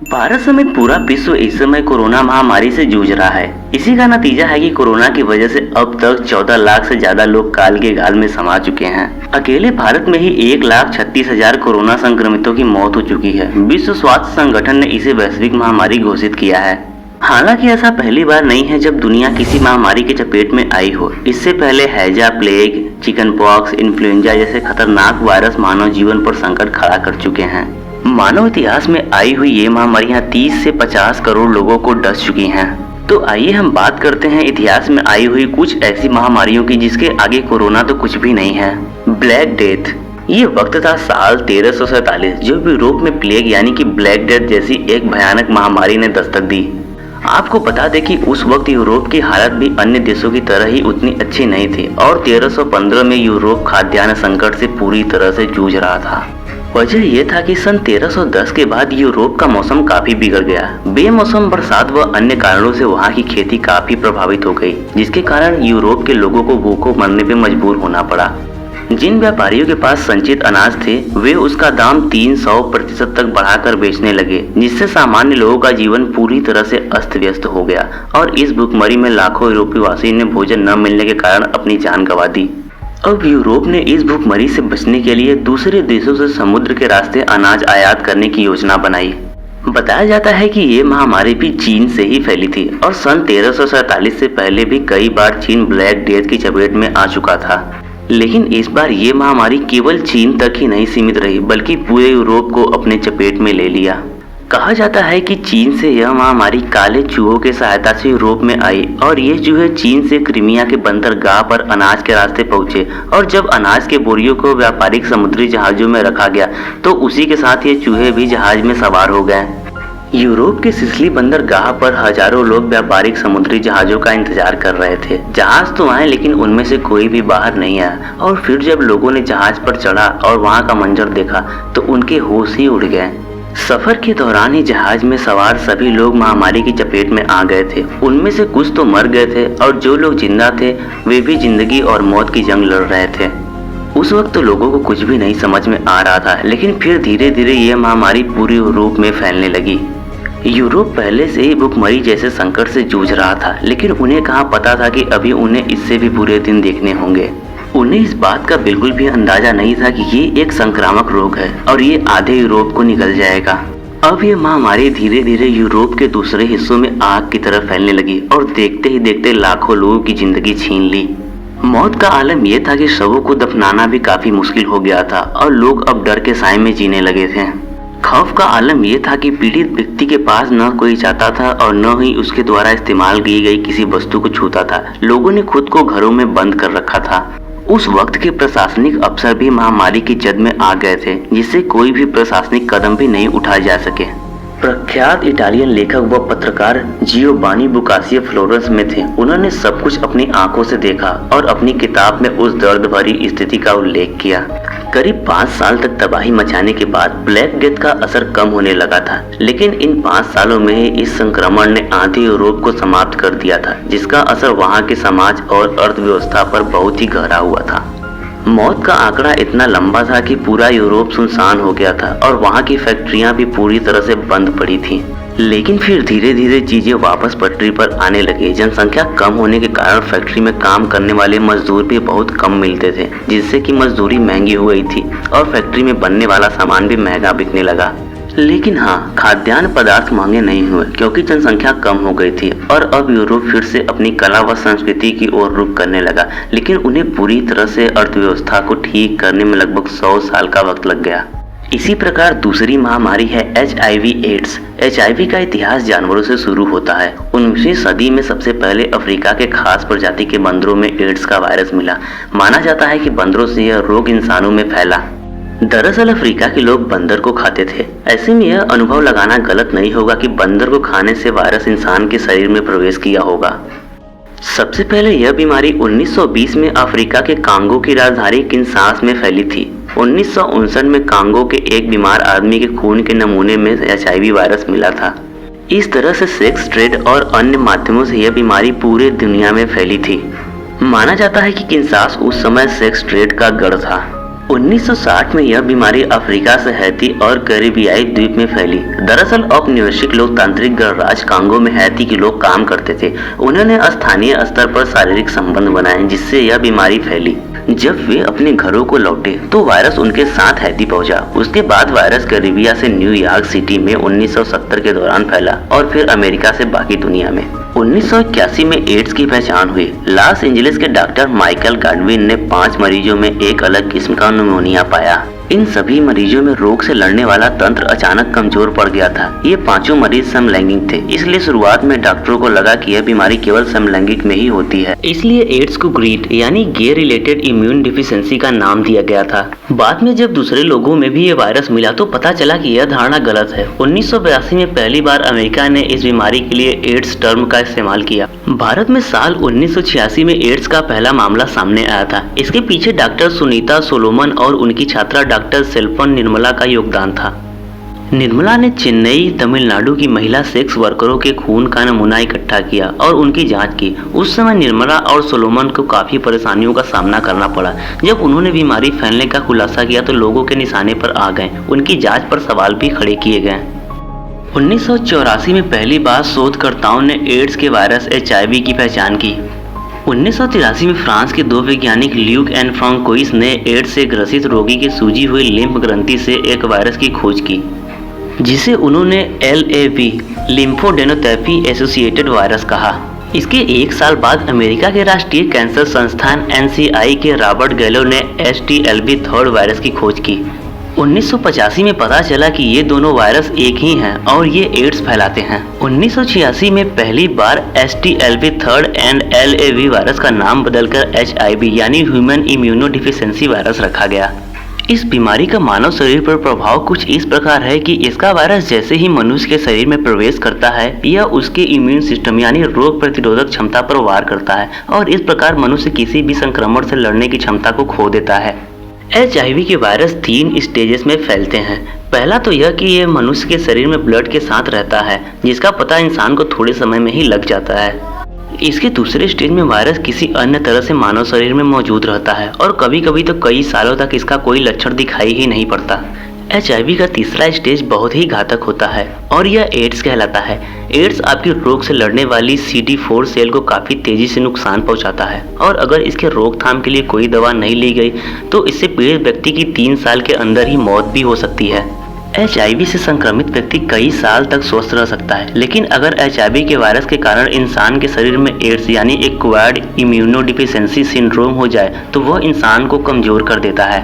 भारत समेत पूरा विश्व इस समय कोरोना महामारी से जूझ रहा है। इसी का नतीजा है कि कोरोना की वजह से अब तक 14 लाख से ज्यादा लोग काल के गाल में समा चुके हैं। अकेले भारत में ही 1,36,000 कोरोना संक्रमितों की मौत हो चुकी है। विश्व स्वास्थ्य संगठन ने इसे वैश्विक महामारी घोषित किया है। हालांकि ऐसा पहली बार नहीं है जब दुनिया किसी महामारी के चपेट में आई हो। इससे पहले हैजा, प्लेग, चिकन पॉक्स, इन्फ्लुएंजा जैसे खतरनाक वायरस मानव जीवन पर संकट खड़ा कर चुके हैं। मानव इतिहास में आई हुई ये महामारियां 30 से 50 करोड़ लोगों को डस चुकी हैं। तो आइए हम बात करते हैं इतिहास में आई हुई कुछ ऐसी महामारियों की जिसके आगे कोरोना तो कुछ भी नहीं है। Black death. ये वक्त था साल 1347 जब यूरोप में प्लेग यानी कि ब्लैक डेथ जैसी एक भयानक महामारी ने दस्तक दी। आपको बता दें कि उस वक्त यूरोप की हालत भी अन्य देशों की तरह ही उतनी अच्छी नहीं थी और 1315 में यूरोप खाद्यान्न संकट से पूरी तरह से जूझ रहा था। वजह यह था कि सन 1310 के बाद यूरोप का मौसम काफी बिगड़ गया। बेमौसम बरसात व अन्य कारणों से वहां की खेती काफी प्रभावित हो गई, जिसके कारण यूरोप के लोगों को भूखों मरने पर मजबूर होना पड़ा। जिन व्यापारियों के पास संचित अनाज थे वे उसका दाम 300% तक बढ़ाकर बेचने लगे, जिससे सामान्य लोगों का जीवन पूरी तरह से अस्त व्यस्त हो गया और इस भूखमरी में लाखों यूरोपीय वासी ने भोजन न मिलने के कारण अपनी जान गंवा दी। अब यूरोप ने इस भूखमरी से बचने के लिए दूसरे देशों से समुद्र के रास्ते अनाज आयात करने की योजना बनाई। बताया जाता है कि ये महामारी भी चीन से ही फैली थी और सन 1347 से पहले भी कई बार चीन ब्लैक डेथ की चपेट में आ चुका था। लेकिन इस बार ये महामारी केवल चीन तक ही नहीं सीमित रही बल्कि पूरे यूरोप को अपने चपेट में ले लिया। कहा जाता है कि चीन से यह महामारी काले चूहों के सहायता से यूरोप में आई और ये चूहे चीन से क्रीमिया के बंदरगाह पर अनाज के रास्ते पहुंचे और जब अनाज के बोरियों को व्यापारिक समुद्री जहाजों में रखा गया तो उसी के साथ ये चूहे भी जहाज में सवार हो गए। यूरोप के सिसिली बंदरगाह पर हजारों लोग व्यापारिक समुद्री जहाजों का इंतजार कर रहे थे। जहाज तो आए लेकिन उनमें से कोई भी बाहर नहीं आया और फिर जब लोगों ने जहाज पर चढ़ा और वहां का मंजर देखा तो उनके होश ही उड़ गए। सफर के दौरान ही जहाज में सवार सभी लोग महामारी की चपेट में आ गए थे। उनमें से कुछ तो मर गए थे और जो लोग जिंदा थे वे भी जिंदगी और मौत की जंग लड़ रहे थे। उस वक्त तो लोगों को कुछ भी नहीं समझ में आ रहा था, लेकिन फिर धीरे धीरे यह महामारी पूरे यूरोप में फैलने लगी। यूरोप पहले से ही भुखमरी जैसे संकट से जूझ रहा था, लेकिन उन्हें कहाँ पता था कि अभी उन्हें इससे भी बुरे दिन देखने होंगे। उन्हें इस बात का बिल्कुल भी अंदाजा नहीं था कि ये एक संक्रामक रोग है और ये आधे यूरोप को निगल जाएगा। अब ये महामारी धीरे धीरे यूरोप के दूसरे हिस्सों में आग की तरह फैलने लगी और देखते ही देखते लाखों लोगों की जिंदगी छीन ली। मौत का आलम यह था कि शवों को दफनाना भी काफी मुश्किल हो गया था और लोग अब डर के साए में जीने लगे थे। खौफ का आलम यह था कि पीड़ित व्यक्ति के पास न कोई जाता था और न ही उसके द्वारा इस्तेमाल की गई किसी वस्तु को छूता था। लोगों ने खुद को घरों में बंद कर रखा था। उस वक्त के प्रशासनिक अफसर भी महामारी की जद में आ गए थे, जिससे कोई भी प्रशासनिक कदम भी नहीं उठाए जा सके। प्रख्यात इटालियन लेखक व पत्रकार जियोवानी बोकासियो फ्लोरेंस में थे। उन्होंने सब कुछ अपनी आंखों से देखा और अपनी किताब में उस दर्द भरी स्थिति का उल्लेख किया। करीब 5 साल तक तबाही मचाने के बाद ब्लैक डेथ का असर कम होने लगा था, लेकिन इन 5 सालों में ही इस संक्रमण ने आधे यूरोप को समाप्त कर दिया था, जिसका असर वहां के समाज और अर्थव्यवस्था पर बहुत ही गहरा हुआ था। मौत का आंकड़ा इतना लंबा था कि पूरा यूरोप सुनसान हो गया था और वहां की फैक्ट्रियां भी पूरी तरह से बंद पड़ी थी। लेकिन फिर धीरे धीरे चीजें वापस पटरी पर आने लगी। जनसंख्या कम होने के कारण फैक्ट्री में काम करने वाले मजदूर भी बहुत कम मिलते थे, जिससे कि मजदूरी महंगी हो गई थी और फैक्ट्री में बनने वाला सामान भी महंगा बिकने लगा। लेकिन हाँ, खाद्यान्न पदार्थ महंगे नहीं हुए क्योंकि जनसंख्या कम हो गई थी और अब यूरोप फिर से अपनी कला व संस्कृति की ओर रुख करने लगा। लेकिन उन्हें पूरी तरह से अर्थव्यवस्था को ठीक करने में लगभग 100 साल का वक्त लग गया। इसी प्रकार दूसरी महामारी है HIV एड्स। HIV का इतिहास जानवरों से शुरू होता है। 19वीं सदी में सबसे पहले अफ्रीका के खास प्रजाति के बंदरों में एड्स का वायरस मिला। माना जाता है कि बंदरों से यह रोग इंसानों में फैला। दरअसल अफ्रीका के लोग बंदर को खाते थे। ऐसे में यह अनुभव लगाना गलत नहीं होगा कि बंदर को खाने से वायरस इंसान के शरीर में प्रवेश किया होगा। सबसे पहले यह बीमारी 1920 में अफ्रीका के कांगो की राजधानी किंशासा में फैली थी। 1959 में कांगो के एक बीमार आदमी के खून के नमूने में HIV वायरस मिला था। इस तरह से सेक्स ट्रेड और अन्य माध्यमों से यह बीमारी पूरे दुनिया में फैली थी। माना जाता है कि किंशासा उस समय सेक्स ट्रेड का गढ़ था। 1960 में यह बीमारी अफ्रीका से हैती और कैरिबियाई द्वीप में फैली। दरअसल औपनिवेशिक लोकतांत्रिक गणराज्य कांगो में हैती के लोग काम करते थे। उन्होंने स्थानीय स्तर पर शारीरिक संबंध बनाए जिससे यह बीमारी फैली। जब वे अपने घरों को लौटे तो वायरस उनके साथ हैती पहुंचा। उसके बाद वायरस कैरिबिया से न्यूयॉर्क सिटी में 1970 के दौरान फैला और फिर अमेरिका से बाकी दुनिया में। 1981 में एड्स की पहचान हुई। लॉस एंजलिस के डॉक्टर माइकल गॉडविन ने 5 मरीजों में एक अलग किस्म का निमोनिया पाया। इन सभी मरीजों में रोग से लड़ने वाला तंत्र अचानक कमजोर पड़ गया था। ये 5 मरीज समलैंगिक थे, इसलिए शुरुआत में डॉक्टरों को लगा कि यह बीमारी केवल समलैंगिक में ही होती है। इसलिए एड्स को ग्रीड यानी गे रिलेटेड इम्यून डिफिशियंसी का नाम दिया गया था। बाद में जब दूसरे लोगों में भी ये वायरस मिला तो पता चला कि यह धारणा गलत है। 1982 में पहली बार अमेरिका ने इस बीमारी के लिए एड्स टर्म का इस्तेमाल किया। भारत में साल 1986 में एड्स का पहला मामला सामने आया था। इसके पीछे डॉक्टर सुनीता सोलोमन और उनकी छात्रा डॉक्टर सेल्फन निर्मला का योगदान था। निर्मला ने चेन्नई, तमिलनाडु की महिला सेक्स वर्करों के खून का नमूना इकट्ठा किया और उनकी जांच की। उस समय निर्मला और सोलोमन को काफी परेशानियों का सामना करना पड़ा। जब उन्होंने बीमारी फैलने का खुलासा किया तो लोगों के निशाने पर आ गए। उनकी जांच पर सवाल भी खड़े किए गए। 1984 में पहली बार शोधकर्ताओं ने एड्स के वायरस HIV की पहचान की। 1983 में फ्रांस के 2 वैज्ञानिक ल्यूक एंड फ्रांकोइस ने एड्स से ग्रसित रोगी के सूजी हुई लिम्फ ग्रंथि से एक वायरस की खोज की, जिसे उन्होंने LAV लिम्फोडेनोपैथी एसोसिएटेड वायरस कहा। इसके 1 साल बाद अमेरिका के राष्ट्रीय कैंसर संस्थान NCI के रॉबर्ट गैलो ने HTLV-3 वायरस की खोज की। 1985 में पता चला कि ये दोनों वायरस एक ही हैं और ये एड्स फैलाते हैं। 1986 में पहली बार HTLV-3 एंड LAV वायरस का नाम बदलकर HIV यानी ह्यूमन इम्यूनोडिफिशियंसी वायरस रखा गया। इस बीमारी का मानव शरीर पर प्रभाव कुछ इस प्रकार है कि इसका वायरस जैसे ही मनुष्य के शरीर में प्रवेश करता है यह उसके इम्यून सिस्टम यानी रोग प्रतिरोधक क्षमता पर वार करता है और इस प्रकार मनुष्य किसी भी संक्रमण से लड़ने की क्षमता को खो देता है। HIV के वायरस 3 स्टेजेस में फैलते हैं। पहला तो यह कि यह मनुष्य के शरीर में ब्लड के साथ रहता है, जिसका पता इंसान को थोड़े समय में ही लग जाता है। इसके दूसरे स्टेज में वायरस किसी अन्य तरह से मानव शरीर में मौजूद रहता है और कभी कभी तो कई सालों तक इसका कोई लक्षण दिखाई ही नहीं पड़ता। HIV का तीसरा स्टेज बहुत ही घातक होता है और यह एड्स कहलाता है। एड्स आपकी रोग से लड़ने वाली CD4 सेल को काफ़ी तेज़ी से नुकसान पहुंचाता है और अगर इसके रोकथाम के लिए कोई दवा नहीं ली गई तो इससे पीड़ित व्यक्ति की 3 साल के अंदर ही मौत भी हो सकती है। HIV से संक्रमित व्यक्ति कई साल तक स्वस्थ रह सकता है, लेकिन अगर HIV के वायरस के कारण इंसान के शरीर में एड्स यानी एक्वायर्ड इम्यूनोडिफिशियंसी सिंड्रोम हो जाए तो वह इंसान को कमज़ोर कर देता है।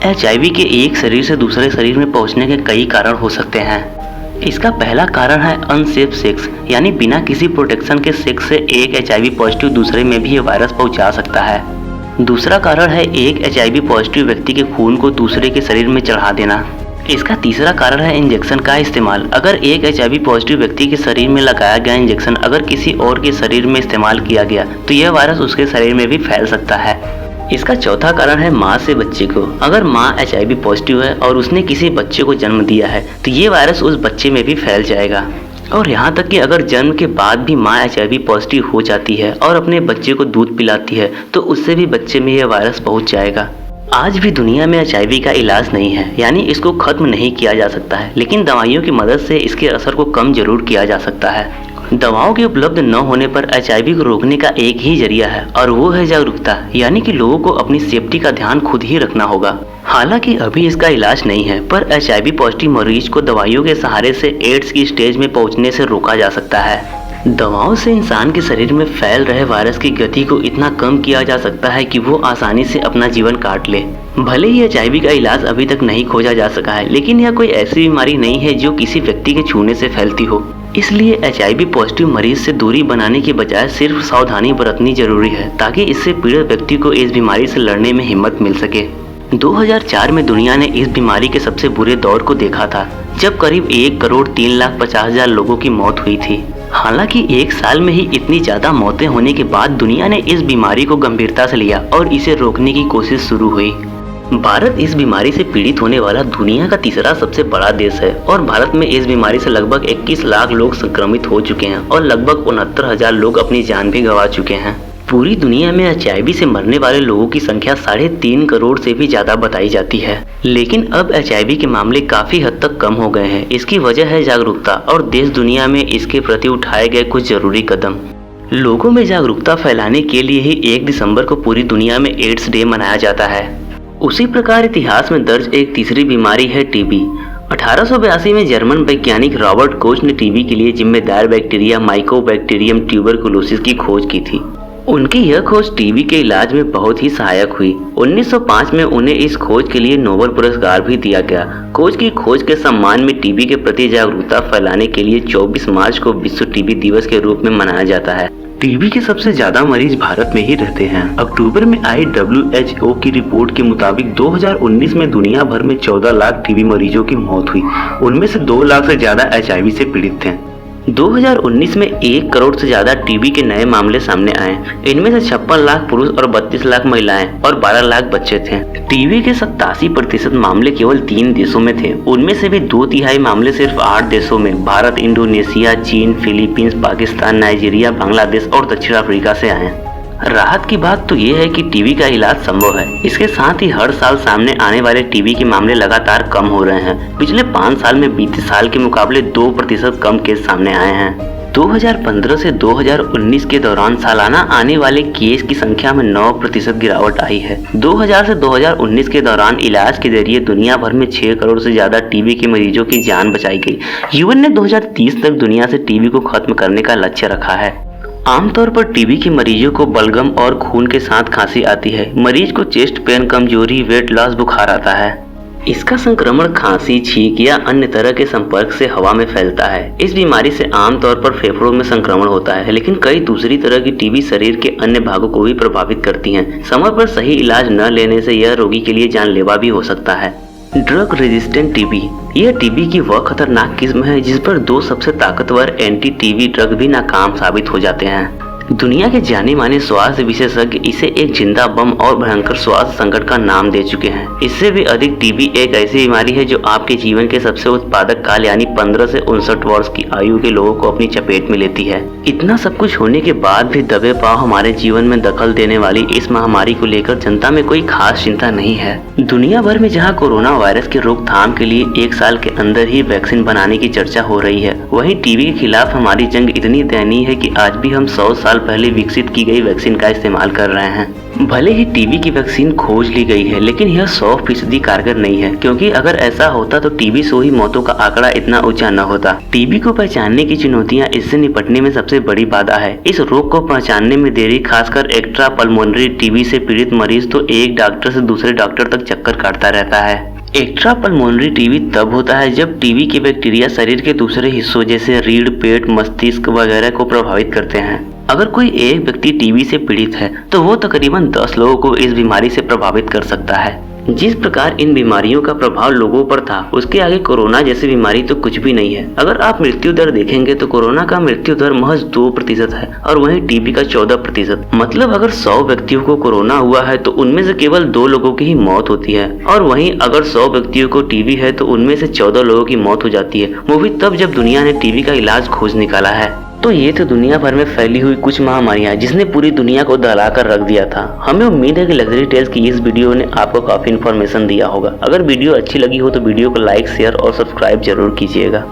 HIV के एक शरीर से दूसरे शरीर में पहुंचने के कई कारण हो सकते हैं। इसका पहला कारण है अनसेफ सेक्स, यानी बिना किसी प्रोटेक्शन के सेक्स से एक HIV पॉजिटिव दूसरे में भी ये वायरस पहुंचा सकता है। दूसरा कारण है एक HIV पॉजिटिव व्यक्ति के खून को दूसरे के शरीर में चढ़ा देना। इसका तीसरा कारण है इंजेक्शन का इस्तेमाल। अगर एक HIV पॉजिटिव व्यक्ति के शरीर में लगाया गया इंजेक्शन अगर किसी और के शरीर में इस्तेमाल किया गया तो यह वायरस उसके शरीर में भी फैल सकता है। इसका चौथा कारण है माँ से बच्चे को। अगर माँ HIV पॉजिटिव है और उसने किसी बच्चे को जन्म दिया है तो ये वायरस उस बच्चे में भी फैल जाएगा। और यहाँ तक कि अगर जन्म के बाद भी माँ HIV पॉजिटिव हो जाती है और अपने बच्चे को दूध पिलाती है तो उससे भी बच्चे में यह वायरस पहुँच जाएगा। आज भी दुनिया में HIV का इलाज नहीं है, यानी इसको खत्म नहीं किया जा सकता है, लेकिन दवाइयों की मदद से इसके असर को कम जरूर किया जा सकता है। दवाओं के उपलब्ध न होने पर HIV को रोकने का एक ही जरिया है और वो है जागरूकता, यानी कि लोगों को अपनी सेफ्टी का ध्यान खुद ही रखना होगा। हालांकि अभी इसका इलाज नहीं है, पर HIV पॉजिटिव मरीज को दवाइयों के सहारे से एड्स की स्टेज में पहुंचने से रोका जा सकता है। दवाओं से इंसान के शरीर में फैल रहे वायरस की गति को इतना कम किया जा सकता है कि वो आसानी से अपना जीवन काट ले। भले ही HIV का इलाज अभी तक नहीं खोजा जा सका है, लेकिन यह कोई ऐसी बीमारी नहीं है जो किसी व्यक्ति के छूने से फैलती हो। इसलिए HIV पॉजिटिव मरीज से दूरी बनाने के बजाय सिर्फ सावधानी बरतनी जरूरी है, ताकि इससे पीड़ित व्यक्ति को इस बीमारी से लड़ने में हिम्मत मिल सके। 2004 में दुनिया ने इस बीमारी के सबसे बुरे दौर को देखा था, जब करीब 1,03,50,000 लोगों की मौत हुई थी। हालांकि 1 साल में ही इतनी ज़्यादा मौतें होने के बाद दुनिया ने इस बीमारी को गंभीरता से लिया और इसे रोकने की कोशिश शुरू हुई। भारत इस बीमारी से पीड़ित होने वाला दुनिया का तीसरा सबसे बड़ा देश है और भारत में इस बीमारी से लगभग 21 लाख लोग संक्रमित हो चुके हैं और लगभग 69,000 लोग अपनी जान भी गंवा चुके हैं। पूरी दुनिया में HIV से मरने वाले लोगों की संख्या 3.5 करोड़ से भी ज्यादा बताई जाती है। लेकिन अब HIV के मामले काफी हद तक कम हो गए हैं। इसकी वजह है जागरूकता और देश दुनिया में इसके प्रति उठाए गए कुछ जरूरी कदम। लोगों में जागरूकता फैलाने के लिए ही 1 दिसंबर को पूरी दुनिया में एड्स डे मनाया जाता है। उसी प्रकार इतिहास में दर्ज एक तीसरी बीमारी है टीबी। 1882 में जर्मन वैज्ञानिक रॉबर्ट कोच ने टीबी के लिए जिम्मेदार बैक्टीरिया माइकोबैक्टीरियम ट्यूबरकुलोसिस की खोज की थी। उनकी यह खोज टीबी के इलाज में बहुत ही सहायक हुई। 1905 में उन्हें इस खोज के लिए नोबेल पुरस्कार भी दिया गया। कोच की खोज के सम्मान में टीबी के प्रति जागरूकता फैलाने के लिए 24 मार्च को विश्व टीबी दिवस के रूप में मनाया जाता है। टीबी के सबसे ज्यादा मरीज भारत में ही रहते हैं। अक्टूबर में आई WHO की रिपोर्ट के मुताबिक 2019 में दुनिया भर में 14 लाख टीबी मरीजों की मौत हुई। उनमें से 2 लाख से ज्यादा HIV से पीड़ित थे। 2019 में 1 करोड़ से ज्यादा टीबी के नए मामले सामने आए। इनमें से 56 लाख पुरुष और 32 लाख महिलाएं और 12 लाख बच्चे थे। टीबी के 87% मामले केवल 3 देशों में थे। उनमें से भी 2/3 मामले सिर्फ 8 देशों में भारत, इंडोनेशिया, चीन, फिलीपींस, पाकिस्तान, नाइजीरिया, बांग्लादेश और दक्षिण अफ्रीका से आए। राहत की बात तो ये है कि टीबी का इलाज संभव है। इसके साथ ही हर साल सामने आने वाले टीबी के मामले लगातार कम हो रहे हैं। पिछले 5 साल में बीते साल के मुकाबले 2% कम केस सामने आए हैं। 2015 से 2019 के दौरान सालाना आने वाले केस की संख्या में 9% गिरावट आई है। 2000 से 2019 के दौरान इलाज के जरिए दुनिया भर में 6 करोड़ से ज्यादा टीबी के मरीजों की जान बचाई गई। यूएन ने 2030 तक दुनिया से टीबी को खत्म करने का लक्ष्य रखा है। आमतौर पर टीबी के मरीजों को बलगम और खून के साथ खांसी आती है। मरीज को चेस्ट पेन, कमजोरी, वेट लॉस, बुखार आता है। इसका संक्रमण खांसी, छींक या अन्य तरह के संपर्क से हवा में फैलता है। इस बीमारी से आमतौर पर फेफड़ों में संक्रमण होता है, लेकिन कई दूसरी तरह की टीबी शरीर के अन्य भागों को भी प्रभावित करती हैं। समय पर सही इलाज न लेने से यह रोगी के लिए जानलेवा भी हो सकता है। ड्रग रेजिस्टेंट टीबी, यह टीबी की वह खतरनाक किस्म है जिस पर 2 सबसे ताकतवर एंटी टीबी ड्रग भी नाकाम साबित हो जाते हैं। दुनिया के जाने माने स्वास्थ्य विशेषज्ञ इसे एक जिंदा बम और भयंकर स्वास्थ्य संकट का नाम दे चुके हैं। इससे भी अधिक, टीबी एक ऐसी बीमारी है जो आपके जीवन के सबसे उत्पादक काल यानी 15 से 59 वर्ष की आयु के लोगों को अपनी चपेट में लेती है। इतना सब कुछ होने के बाद भी दबे पांव हमारे जीवन में दखल देने वाली इस महामारी को लेकर जनता में कोई खास चिंता नहीं है। दुनिया भर में जहाँ कोरोना वायरस की रोकथाम के लिए 1 साल के अंदर ही वैक्सीन बनाने की चर्चा हो रही है, वहीं टीबी के खिलाफ हमारी जंग इतनी दयनीय है कि आज भी हम 100 साल पहले विकसित की गई वैक्सीन का इस्तेमाल कर रहे हैं। भले ही टीबी की वैक्सीन खोज ली गई है, लेकिन यह 100% कारगर नहीं है, क्योंकि अगर ऐसा होता तो टीबी से हुई मौतों का आंकड़ा इतना ऊंचा न होता। टीबी को पहचानने की चुनौतियां इससे निपटने में सबसे बड़ी बाधा है। इस रोग को पहचानने में देरी, खासकर एक्स्ट्रा पल्मोनरी टीबी से पीड़ित मरीज तो एक डॉक्टर से दूसरे डॉक्टर तक चक्कर काटता रहता है। एक्स्ट्रा पल्मोनरी टीबी तब होता है जब टीबी के बैक्टीरिया शरीर के दूसरे हिस्सों जैसे रीढ़, पेट, मस्तिष्क वगैरह को प्रभावित करते हैं। अगर कोई एक व्यक्ति टीबी से पीड़ित है तो वो तकरीबन 10 लोगों को इस बीमारी से प्रभावित कर सकता है। जिस प्रकार इन बीमारियों का प्रभाव लोगों पर था, उसके आगे कोरोना जैसी बीमारी तो कुछ भी नहीं है। अगर आप मृत्यु दर देखेंगे तो कोरोना का मृत्यु दर महज 2% है और वहीं टीबी का 14%। मतलब अगर 100 व्यक्तियों को कोरोना हुआ है तो उनमें से केवल 2 लोगों की ही मौत होती है, और वहीं अगर 100 व्यक्तियों को टीबी है तो उनमें से 14 लोगों की मौत हो जाती है, वो भी तब जब दुनिया ने टीबी का इलाज खोज निकाला है। तो ये तो दुनिया भर में फैली हुई कुछ महामारियां जिसने पूरी दुनिया को दहलाकर रख दिया था। हमें उम्मीद है कि लग्जरी टेल्स की इस वीडियो ने आपको काफी इन्फॉर्मेशन दिया होगा। अगर वीडियो अच्छी लगी हो तो वीडियो को लाइक, शेयर और सब्सक्राइब जरूर कीजिएगा।